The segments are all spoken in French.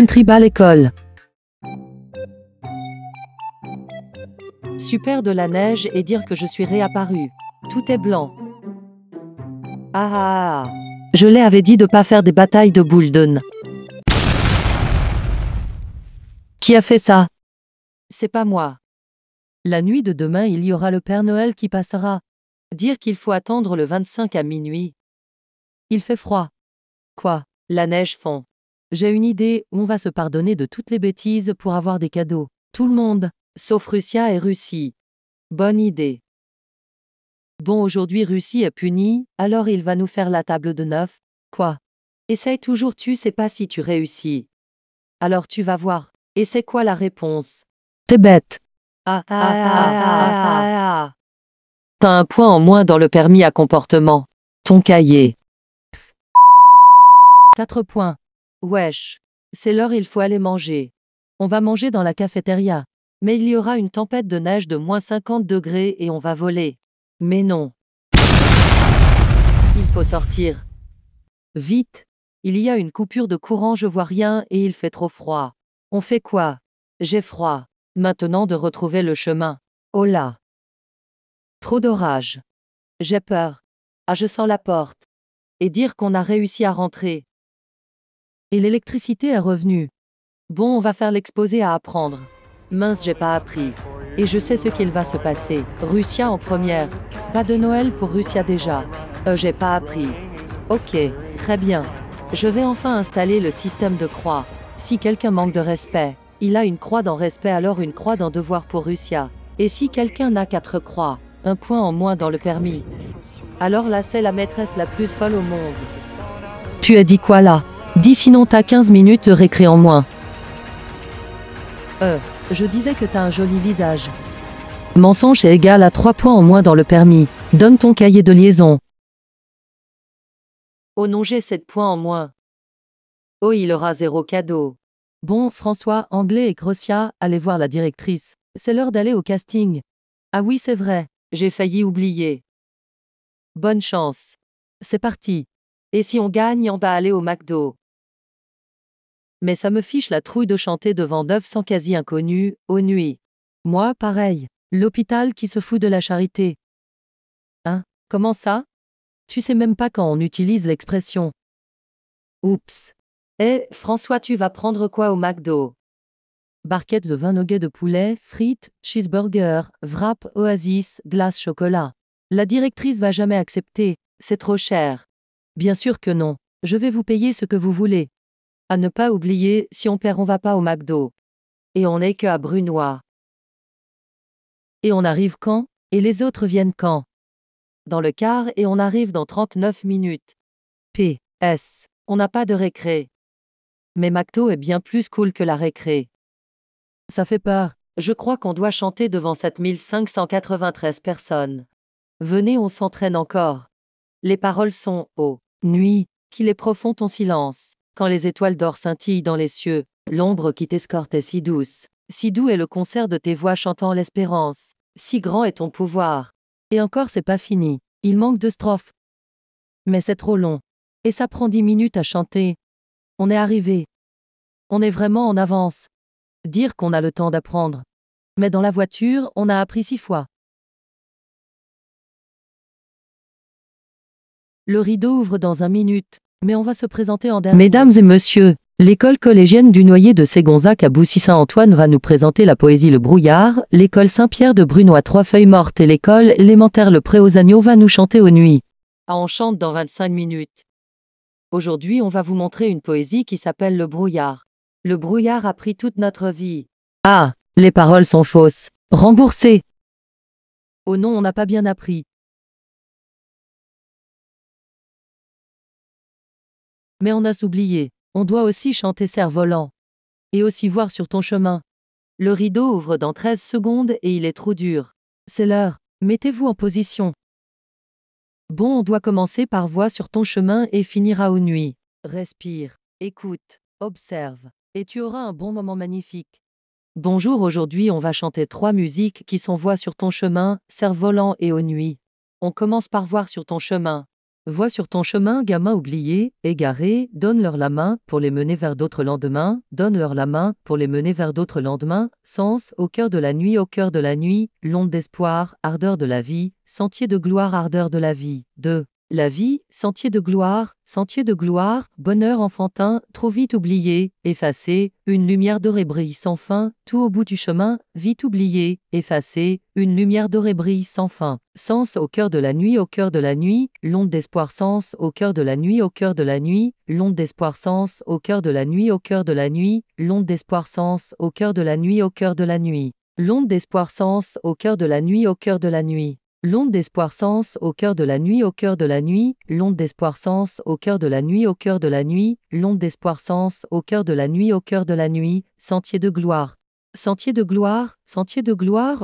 Country Ball École. Super de la neige et dire que je suis réapparu. Tout est blanc. Ah. Je l'avais dit de pas faire des batailles de boules de neige. Qui a fait ça? C'est pas moi. La nuit de demain, il y aura le Père Noël qui passera. Dire qu'il faut attendre le 25 à minuit. Il fait froid. Quoi? La neige fond. J'ai une idée, on va se pardonner de toutes les bêtises pour avoir des cadeaux. Tout le monde, sauf Russia et Russie. Bonne idée. Bon, aujourd'hui Russie est punie, alors il va nous faire la table de neuf. Quoi? Essaye toujours, tu sais pas si tu réussis. Alors tu vas voir. Et c'est quoi la réponse? T'es bête. T'as un point en moins dans le permis à comportement. Ton cahier. 4 points. Wesh. C'est l'heure, il faut aller manger. On va manger dans la cafétéria. Mais il y aura une tempête de neige de moins 50 degrés et on va voler. Mais non. Il faut sortir. Vite. Il y a une coupure de courant, je vois rien et il fait trop froid. On fait quoi? J'ai froid. Maintenant de retrouver le chemin. Oh là. Trop d'orage. J'ai peur. Ah, je sens la porte. Et dire qu'on a réussi à rentrer. Et l'électricité est revenue. Bon, on va faire l'exposé à apprendre. Mince, j'ai pas appris. Et je sais ce qu'il va se passer. Russia en première. Pas de Noël pour Russia déjà. J'ai pas appris. Ok, très bien. Je vais enfin installer le système de croix. Si quelqu'un manque de respect, il a une croix dans respect, alors une croix dans devoir pour Russia. Et si quelqu'un n'a 4 croix, un point en moins dans le permis. Alors là, c'est la maîtresse la plus folle au monde. Tu as dit quoi là? Dis sinon t'as 15 minutes de récré en moins. Je disais que t'as un joli visage. Mensonge est égal à 3 points en moins dans le permis. Donne ton cahier de liaison. Oh non, j'ai 7 points en moins. Oh, il aura 0 cadeau. Bon, François, Anglais et Grossia, allez voir la directrice. C'est l'heure d'aller au casting. Ah oui, c'est vrai, j'ai failli oublier. Bonne chance. C'est parti. Et si on gagne, on va aller au McDo. Mais ça me fiche la trouille de chanter devant 900 quasi-inconnus, aux nuits. Moi, pareil. L'hôpital qui se fout de la charité. Hein? Comment ça? Tu sais même pas quand on utilise l'expression. Oups. Eh, François, tu vas prendre quoi au McDo? Barquette de 20 nuggets de poulet, frites, cheeseburger, wrap, oasis, glace chocolat. La directrice va jamais accepter, c'est trop cher. Bien sûr que non. Je vais vous payer ce que vous voulez. À ne pas oublier, si on perd, on va pas au McDo. Et on n'est que à Brunois. Et on arrive quand? Et les autres viennent quand? Dans le quart et on arrive dans 39 minutes. PS. On n'a pas de récré. Mais McDo est bien plus cool que la récré. Ça fait peur. Je crois qu'on doit chanter devant 7593 personnes. Venez, on s'entraîne encore. Les paroles sont « Oh, nuit, qu'il est profond ton silence. Quand les étoiles d'or scintillent dans les cieux, l'ombre qui t'escorte est si douce. Si doux est le concert de tes voix chantant l'espérance. Si grand est ton pouvoir. » Et encore, c'est pas fini. Il manque 2 strophes. Mais c'est trop long. Et ça prend 10 minutes à chanter. On est arrivé. On est vraiment en avance. Dire qu'on a le temps d'apprendre. Mais dans la voiture, on a appris 6 fois. Le rideau ouvre dans 1 minute, mais on va se présenter en dernier. Mesdames et messieurs, l'école collégienne du Noyer de Ségonzac à Boussy-Saint-Antoine va nous présenter la poésie Le Brouillard, l'école Saint-Pierre de Brunois Trois Feuilles Mortes et l'école élémentaire Le Pré aux Agneaux va nous chanter aux nuits. Ah, on chante dans 25 minutes. Aujourd'hui, on va vous montrer une poésie qui s'appelle Le Brouillard. Le brouillard a pris toute notre vie. Ah, les paroles sont fausses. Remboursées. Oh non, on n'a pas bien appris. Mais on a oublié. On doit aussi chanter Cerf-Volant. Et aussi voir sur ton chemin. Le rideau ouvre dans 13 secondes et il est trop dur. C'est l'heure. Mettez-vous en position. Bon, on doit commencer par voir sur ton chemin et finira aux nuits. Respire, écoute, observe. Et tu auras un bon moment magnifique. Bonjour, aujourd'hui on va chanter 3 musiques qui sont Voix sur ton chemin, Cerf-Volant et aux nuits. On commence par Voir sur ton chemin. Vois sur ton chemin, gamin oublié, égaré, donne-leur la main pour les mener vers d'autres lendemains, donne-leur la main pour les mener vers d'autres lendemains, sens, au cœur de la nuit, au cœur de la nuit, l'onde d'espoir, ardeur de la vie, sentier de gloire, ardeur de la vie. 2. La vie, sentier de gloire, bonheur enfantin, trop vite oublié, effacé, une lumière dorée brille sans fin, tout au bout du chemin, vite oublié, effacé, une lumière dorée brille sans fin. Sens au cœur de la nuit, au cœur de la nuit, l'onde d'espoir sens, au cœur de la nuit, au cœur de la nuit, l'onde d'espoir sens, au cœur de la nuit, au cœur de la nuit, l'onde d'espoir sens, au cœur de la nuit, au cœur de la nuit. L'onde d'espoir sens, au cœur de la nuit, au cœur de la nuit. L'onde d'espoir sens, au cœur de la nuit, au cœur de la nuit, l'onde d'espoir sens, au cœur de la nuit, au cœur de la nuit, l'onde d'espoir sens, au cœur de la nuit, au cœur de la nuit, sentier de gloire. Sentier de gloire,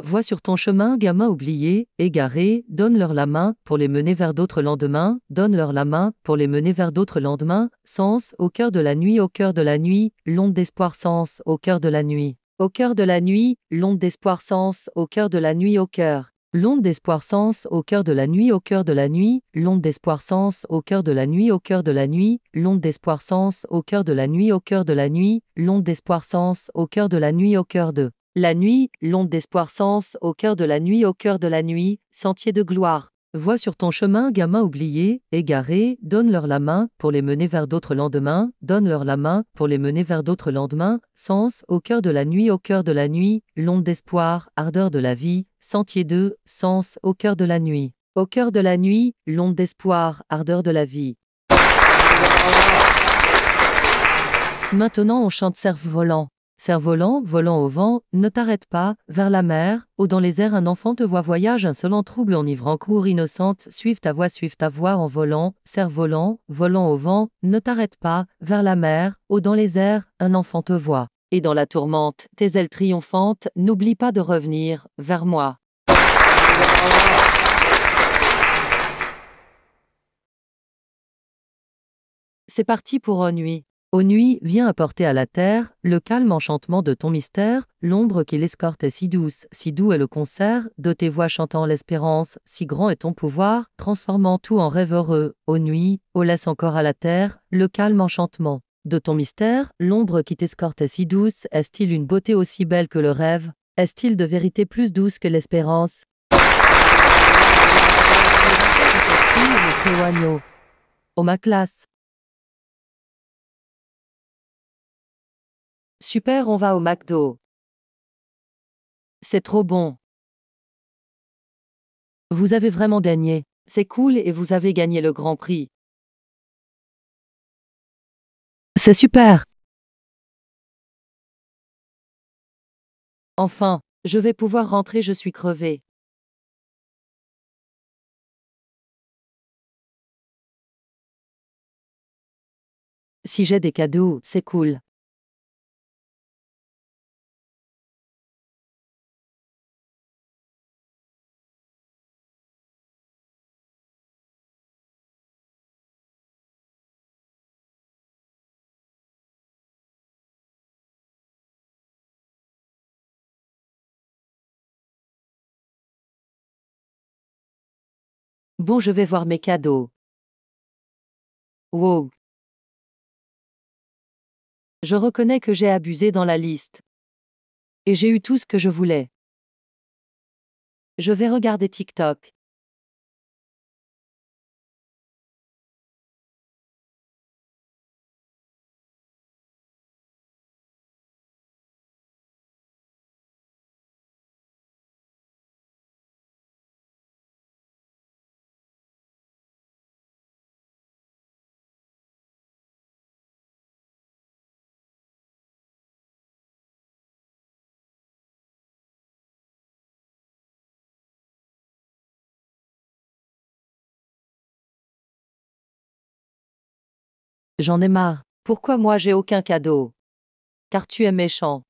vois sur ton chemin, gamin oublié, égaré, donne-leur la main pour les mener vers d'autres lendemains, donne-leur la main pour les mener vers d'autres lendemains, sens, au cœur de la nuit, au cœur de la nuit, l'onde d'espoir sens, au cœur de la nuit. Au cœur de la nuit, l'onde d'espoir sens, au cœur de la nuit, au cœur. L'onde d'espoir sens, au cœur de la nuit, au cœur de la nuit, l'onde d'espoir sens, au cœur de la nuit, au cœur de la nuit, l'onde d'espoir sens, au cœur de la nuit, au cœur de la nuit, l'onde d'espoir sens, au cœur de la nuit, au cœur de la nuit, l'onde d'espoir sens, au cœur de la nuit, au cœur de la nuit, sentier de gloire. Vois sur ton chemin, gamin oublié, égaré, donne-leur la main pour les mener vers d'autres lendemains, donne-leur la main pour les mener vers d'autres lendemains, sens, au cœur de la nuit, au cœur de la nuit, l'onde d'espoir, ardeur de la vie, sentier de, sens, au cœur de la nuit. Au cœur de la nuit, l'onde d'espoir, ardeur de la vie. Maintenant on chante cerf-volant. Cerf-volant, volant au vent, ne t'arrête pas, vers la mer, ou dans les airs un enfant te voit voyage insolent trouble enivrant court innocente, suive ta voix en volant, cerf-volant, volant au vent, ne t'arrête pas, vers la mer, ou dans les airs, un enfant te voit. Et dans la tourmente, tes ailes triomphantes, n'oublie pas de revenir, vers moi. C'est parti pour Aux Nuit. Aux Nuit, viens apporter à la terre le calme enchantement de ton mystère, l'ombre qui l'escorte est si douce, si doux est le concert de tes voix chantant l'espérance, si grand est ton pouvoir, transformant tout en rêve heureux. Aux Nuit, oh laisse encore à la terre le calme enchantement de ton mystère, l'ombre qui t'escorte est si douce, est-il une beauté aussi belle que le rêve? Est-il de vérité plus douce que l'espérance? Oh ma classe. Super, on va au McDo. C'est trop bon. Vous avez vraiment gagné. C'est cool et vous avez gagné le Grand Prix. C'est super. Enfin, je vais pouvoir rentrer, je suis crevé. Si j'ai des cadeaux, c'est cool. Bon, je vais voir mes cadeaux. Wow. Je reconnais que j'ai abusé dans la liste. Et j'ai eu tout ce que je voulais. Je vais regarder TikTok. J'en ai marre. Pourquoi moi j'ai aucun cadeau? Car tu es méchant.